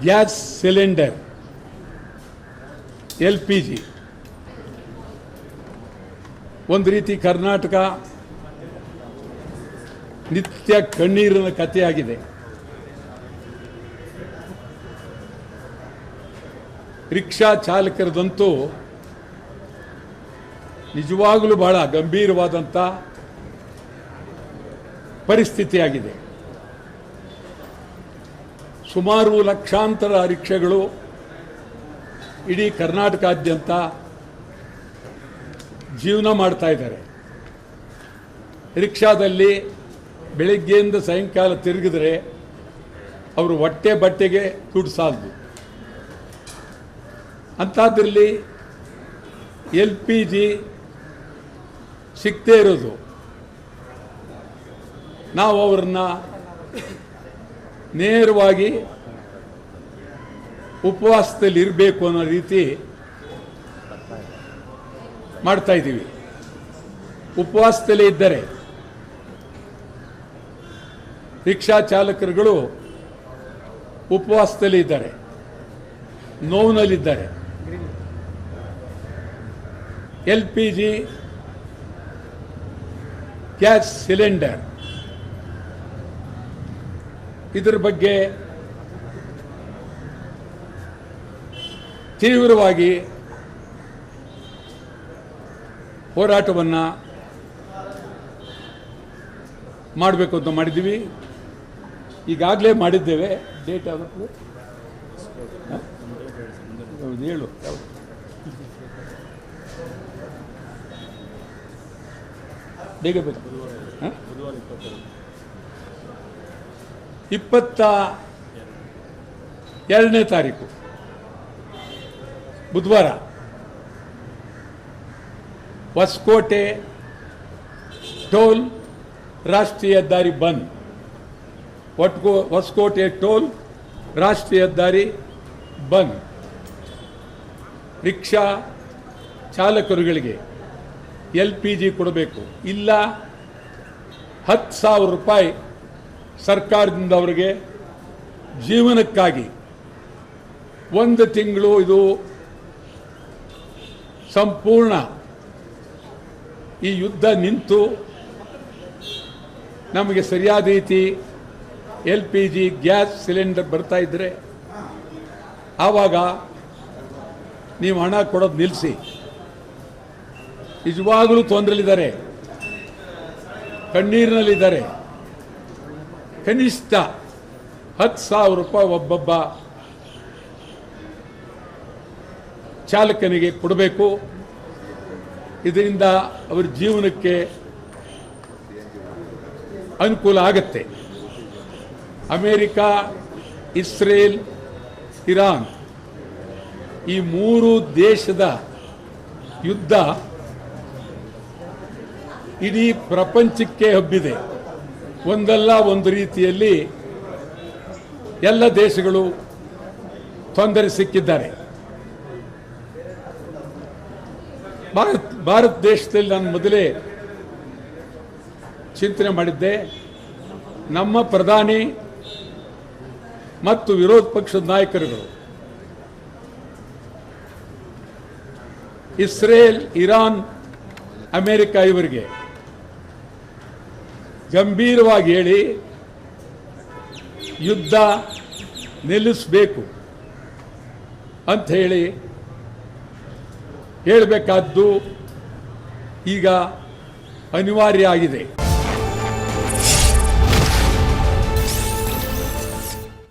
Gas cylinder LPG ಒಂದು ರೀತಿ ಕರ್ನಾಟಕ ನಿತ್ಯ ಕಣ್ಣೀರಿನ ಕಥೆಯಾಗಿದೆ. ರಿಕ್ಷಾ ಚಾಲಕರದಂತೂ ನಿಜವಾಗಲೂ ಬಹಳ ಗಂಭೀರವಾದಂಥ ಪರಿಸ್ಥಿತಿಯಾಗಿದೆ. ಸುಮಾರು ಲಕ್ಷಾಂತರ ರಿಕ್ಷಾಗಳು ಇಡೀ ಕರ್ನಾಟಕಾದ್ಯಂತ ಜೀವನ ಮಾಡ್ತಾ ಇದ್ದಾರೆ. ರಿಕ್ಷಾದಲ್ಲಿ ಬೆಳಿಗ್ಗೆಯಿಂದ ಸಾಯಂಕಾಲ ತಿರುಗಿದ್ರೆ ಅವರು ಹೊಟ್ಟೆ ಬಟ್ಟೆಗೆ ದುಡ್ಡು ಸಾಲದು. ಅಂಥದ್ರಲ್ಲಿ LPG ಸಿಗ್ತೇ ಇರೋದು. ನಾವು ಅವ್ರನ್ನ ನೇರವಾಗಿ ಉಪವಾಸದಲ್ಲಿ ಇರಬೇಕು ಅನ್ನೋ ರೀತಿ ಮಾಡ್ತಾ ಇದ್ದೀವಿ. ಉಪವಾಸದಲ್ಲೇ ಇದ್ದರೆ ರಿಕ್ಷಾ ಚಾಲಕರುಗಳು ಉಪವಾಸದಲ್ಲಿ ಇದ್ದಾರೆ, ನೋವಿನಲ್ಲಿದ್ದಾರೆ. LPG ಗ್ಯಾಸ್ ಸಿಲಿಂಡರ್ ಇದರ ಬಗ್ಗೆ ತೀವ್ರವಾಗಿ ಹೋರಾಟವನ್ನು ಮಾಡಬೇಕು ಅಂತ ಮಾಡಿದ್ದೀವಿ. ಈಗಾಗಲೇ ಮಾಡಿದ್ದೇವೆ. ಡೇಟ್ ಯಾವತ್ತು ಹೇಳು, ಬೇಗ ಬೇಕು. 22ನೇ ತಾರೀಕು ಬುಧವಾರ ಹೊಸಕೋಟೆ ಟೋಲ್ ರಾಷ್ಟ್ರೀಯ ಹೆದ್ದಾರಿ ಬಂದ್. ಹೊಸಕೋಟೆ ಟೋಲ್ ರಾಷ್ಟ್ರೀಯ ಹೆದ್ದಾರಿ ಬಂದ್. ರಿಕ್ಷಾ ಚಾಲಕರುಗಳಿಗೆ LPG ಕೊಡಬೇಕು. ಇಲ್ಲ 10,000 ರೂಪಾಯಿ ಸರ್ಕಾರದಿಂದ ಅವರಿಗೆ ಜೀವನಕ್ಕಾಗಿ 1 ತಿಂಗಳು ಇದು ಸಂಪೂರ್ಣ ಈ ಯುದ್ಧ ನಿಂತು ನಮಗೆ ಸರಿಯಾದ ರೀತಿ LPG ಗ್ಯಾಸ್ ಸಿಲಿಂಡರ್ ಬರ್ತಾ ಇದ್ದರೆ ಆವಾಗ ನೀವು ಹಣ ಕೊಡೋದು ನಿಲ್ಲಿಸಿ. ನಿಜವಾಗಲೂ ತೊಂದರೆಲಿದ್ದಾರೆ, ಕಣ್ಣೀರಿನಲ್ಲಿದ್ದಾರೆ. ಕನಿಷ್ಠ 10,000 ರೂಪಾಯಿ ಒಬ್ಬೊಬ್ಬ ಚಾಲಕನಿಗೆ ಕೊಡಬೇಕು. ಇದರಿಂದ ಅವರ ಜೀವನಕ್ಕೆ ಅನುಕೂಲ ಆಗತ್ತೆ. ಅಮೇರಿಕಾ, ಇಸ್ರೇಲ್, ಇರಾನ್ ಈ 3 ದೇಶದ ಯುದ್ಧ ಇಡೀ ಪ್ರಪಂಚಕ್ಕೆ ಹಬ್ಬಿದೆ. ಒಂದಲ್ಲ ಒಂದು ರೀತಿಯಲ್ಲಿ ಎಲ್ಲ ದೇಶಗಳು ತೊಂದರೆ ಸಿಕ್ಕಿದ್ದಾರೆ. ಭಾರತ ದೇಶದಲ್ಲಿ ನಾನು ಮೊದಲೇ ಚಿಂತನೆ ಮಾಡಿದ್ದೆ, ನಮ್ಮ ಪ್ರಧಾನಿ ಮತ್ತು ವಿರೋಧ ಪಕ್ಷದ ನಾಯಕರುಗಳು ಇಸ್ರೇಲ್, ಇರಾನ್, ಅಮೇರಿಕ ಇವರಿಗೆ ಗಂಭೀರವಾಗಿ ಹೇಳಿ ಯುದ್ಧ ನಿಲ್ಲಿಸಬೇಕು ಅಂತ ಹೇಳಬೇಕಾದ್ದು ಈಗ ಅನಿವಾರ್ಯ ಆಗಿದೆ.